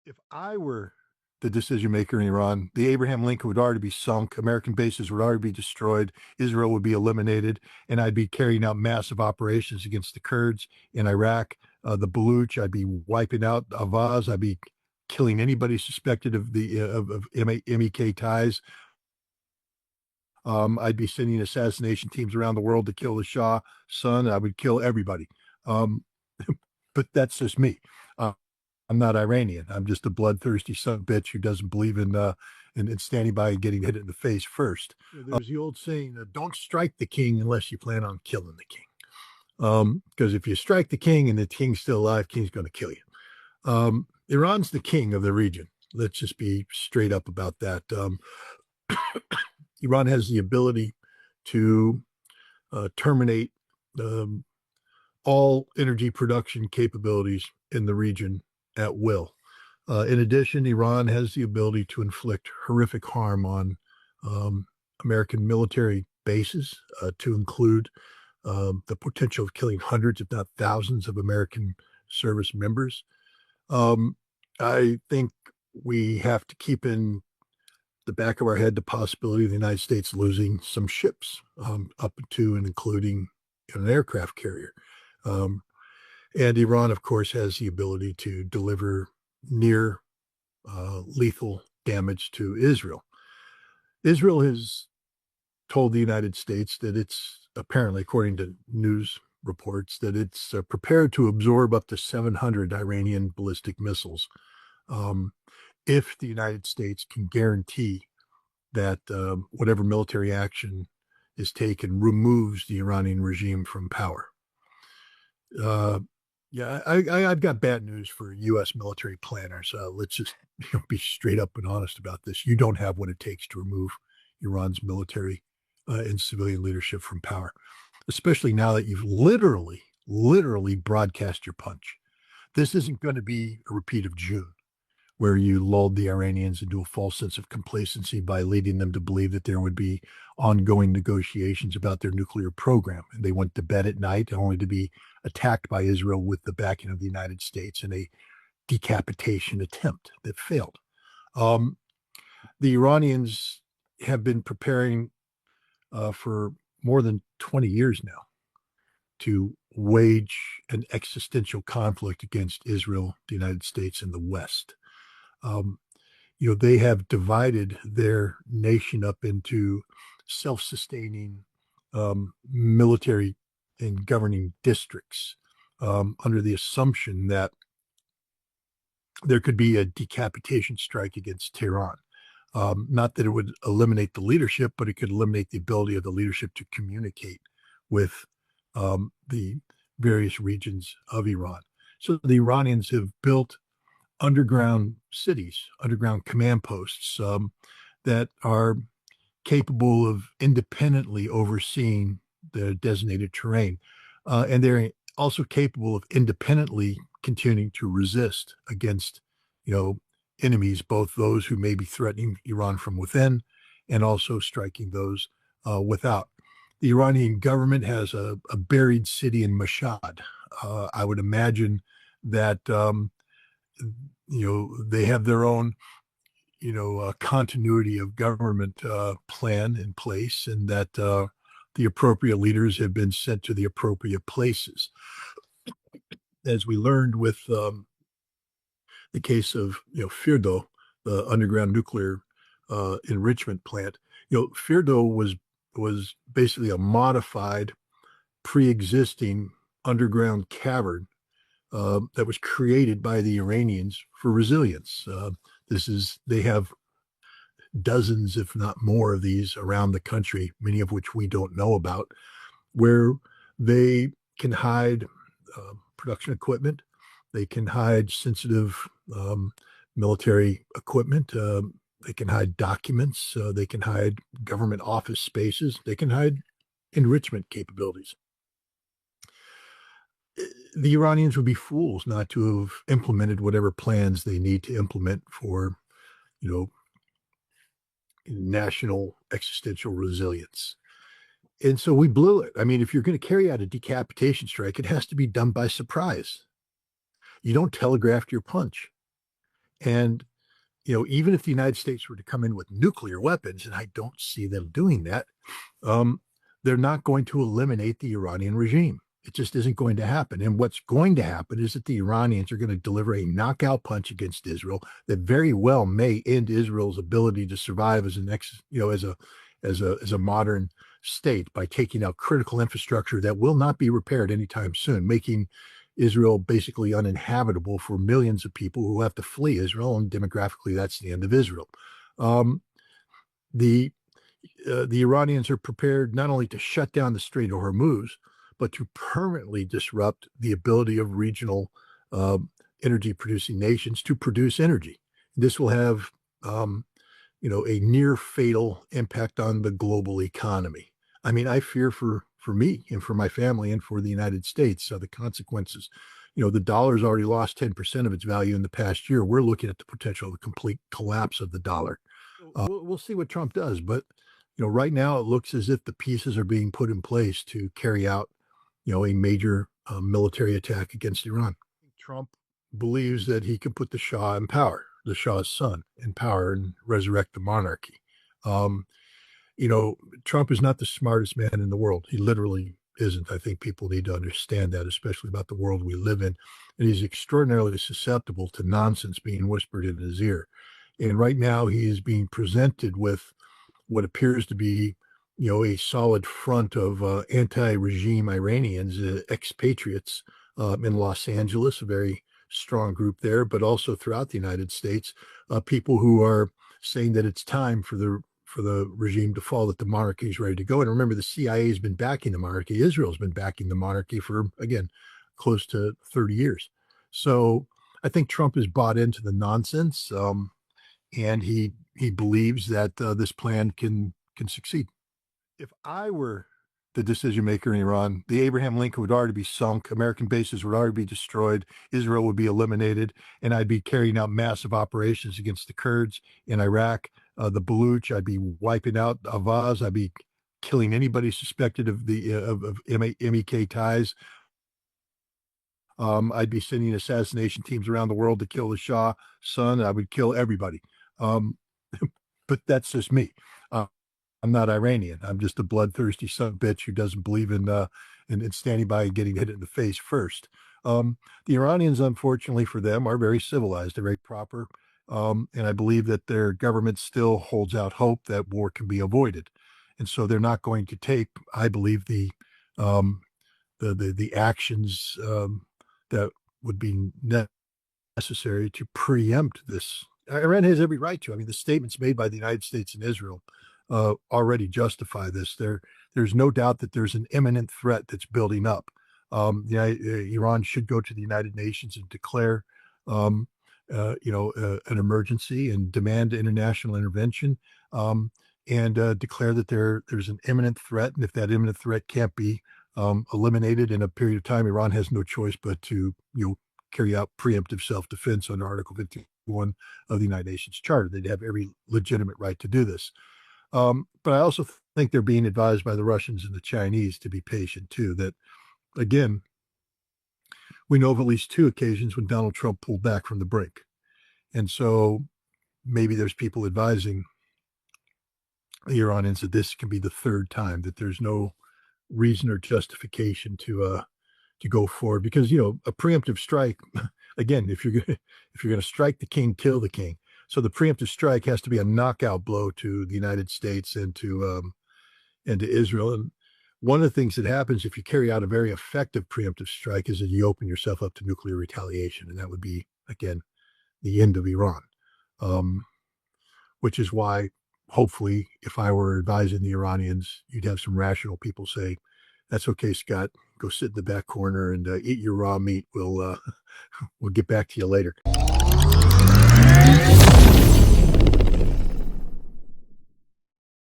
If I were the decision maker in Iran, the Abraham Lincoln would already be sunk, American bases would already be destroyed, Israel would be eliminated, and I'd be carrying out massive operations against the Kurds in Iraq, the Baluch. I'd be wiping out Avaz. I'd be killing anybody suspected of the of MEK ties. I'd be sending assassination teams around the world to kill the Shah's son. I would kill everybody. Um, but that's just me. I'm not Iranian. I'm just a bloodthirsty son of a bitch who doesn't believe in standing by and getting hit in the face first. There's the old saying, "Don't strike the king unless you plan on killing the king." Because if you strike the king and the king's still alive, king's going to kill you. Iran's the king of the region. Let's just be straight up about that. Iran has the ability to terminate all energy production capabilities in the region at will. In addition, Iran has the ability to inflict horrific harm on American military bases, to include the potential of killing hundreds, if not thousands, of American service members. I think we have to keep in the back of our head the possibility of the United States losing some ships, up to and including an aircraft carrier. And Iran, of course, has the ability to deliver near lethal damage to Israel. Israel has told the United States that it's apparently, according to news reports, that it's prepared to absorb up to 700 Iranian ballistic missiles, if the United States can guarantee that whatever military action is taken removes the Iranian regime from power. Yeah, I've got bad news for U.S. military planners. Let's just be straight up and honest about this. You don't have what it takes to remove Iran's military and civilian leadership from power, especially now that you've literally broadcast your punch. This isn't going to be a repeat of June, where you lulled the Iranians into a false sense of complacency by leading them to believe that there would be ongoing negotiations about their nuclear program. And they went to bed at night only to be attacked by Israel with the backing of the United States in a decapitation attempt that failed. The Iranians have been preparing for more than 20 years now to wage an existential conflict against Israel, the United States, and the West. They have divided their nation up into self-sustaining military and governing districts, under the assumption that there could be a decapitation strike against Tehran. Not that it would eliminate the leadership, but it could eliminate the ability of the leadership to communicate with the various regions of Iran. So the Iranians have built underground cities, underground command posts, that are capable of independently overseeing the designated terrain. And they're also capable of independently continuing to resist against, enemies, both those who may be threatening Iran from within and also striking those without. The Iranian government has a buried city in Mashhad. I would imagine that they have their own continuity of government plan in place, and that the appropriate leaders have been sent to the appropriate places. As we learned with the case of Firdo, the underground nuclear enrichment plant, Firdo was basically a modified, pre-existing underground cavern that was created by the Iranians for resilience. They have dozens, if not more, of these around the country, many of which we don't know about, where they can hide production equipment, they can hide sensitive military equipment, they can hide documents, they can hide government office spaces, they can hide enrichment capabilities. The Iranians would be fools not to have implemented whatever plans they need to implement for, national existential resilience. And so we blew it. I mean, if you're going to carry out a decapitation strike, it has to be done by surprise. You don't telegraph your punch. And even if the United States were to come in with nuclear weapons, and I don't see them doing that, um, they're not going to eliminate the Iranian regime. It just isn't going to happen. And what's going to happen is that the Iranians are going to deliver a knockout punch against Israel that very well may end Israel's ability to survive as as a modern state by taking out critical infrastructure that will not be repaired anytime soon, making Israel basically uninhabitable for millions of people who have to flee Israel. And demographically, that's the end of Israel. Um, the the Iranians are prepared not only to shut down the Strait of Hormuz, but to permanently disrupt the ability of regional uh, energy producing nations to produce energy. This will have, a near fatal impact on the global economy. I mean, I fear for me and for my family and for the United States the consequences. The dollar's already lost 10% of its value in the past year. We're looking at the potential of a complete collapse of the dollar. We'll see what Trump does, but right now it looks as if the pieces are being put in place to carry out, a major military attack against Iran. Trump believes that he can put the Shah in power, the Shah's son in power, and resurrect the monarchy. Um, Trump is not the smartest man in the world. He literally isn't. I think people need to understand that, especially about the world we live in. And he's extraordinarily susceptible to nonsense being whispered in his ear. And right now, he is being presented with what appears to be, a solid front of anti-regime Iranians, expatriates in Los Angeles, a very strong group there, but also throughout the United States, people who are saying that it's time for the regime to fall, that the monarchy is ready to go. And remember, the CIA has been backing the monarchy. Israel's been backing the monarchy for, again, close to 30 years. So I think Trump has bought into the nonsense, and he believes that this plan can succeed. If I were the decision maker in Iran, the Abraham Lincoln would already be sunk, American bases would already be destroyed, Israel would be eliminated, and I'd be carrying out massive operations against the Kurds in Iraq, the Baluch. I'd be wiping out Avaz. I'd be killing anybody suspected of the of MEK ties. I'd be sending assassination teams around the world to kill the Shah son. I would kill everybody. Um, but that's just me. Uh, I'm not Iranian. I'm just a bloodthirsty son of a bitch who doesn't believe in standing by and getting hit in the face first. The Iranians, unfortunately for them, are very civilized. They're very proper, and I believe that their government still holds out hope that war can be avoided, and so they're not going to take, I believe, um, the actions that would be necessary to preempt this. Iran has every right to. I mean, the statements made by the United States and Israel already justify this. There's no doubt that there's an imminent threat that's building up. Iran should go to the United Nations and declare, um, an emergency and demand international intervention, and declare that there's an imminent threat. And if that imminent threat can't be eliminated in a period of time, Iran has no choice but to, carry out preemptive self-defense under Article 51 of the United Nations Charter. They'd have every legitimate right to do this. But I also think they're being advised by the Russians and the Chinese to be patient too. That, again, we know of at least two occasions when Donald Trump pulled back from the brink. And so maybe there's people advising the Iranians that this can be the third time, that there's no reason or justification to go forward, because a preemptive strike, again, if you're going to strike the king, kill the king. So the preemptive strike has to be a knockout blow to the United States and to Israel. And one of the things that happens if you carry out a very effective preemptive strike is that you open yourself up to nuclear retaliation, and that would be, again, the end of Iran. Which is why, hopefully, if I were advising the Iranians, you'd have some rational people say, "That's okay, Scott. Go sit in the back corner and eat your raw meat. We'll get back to you later."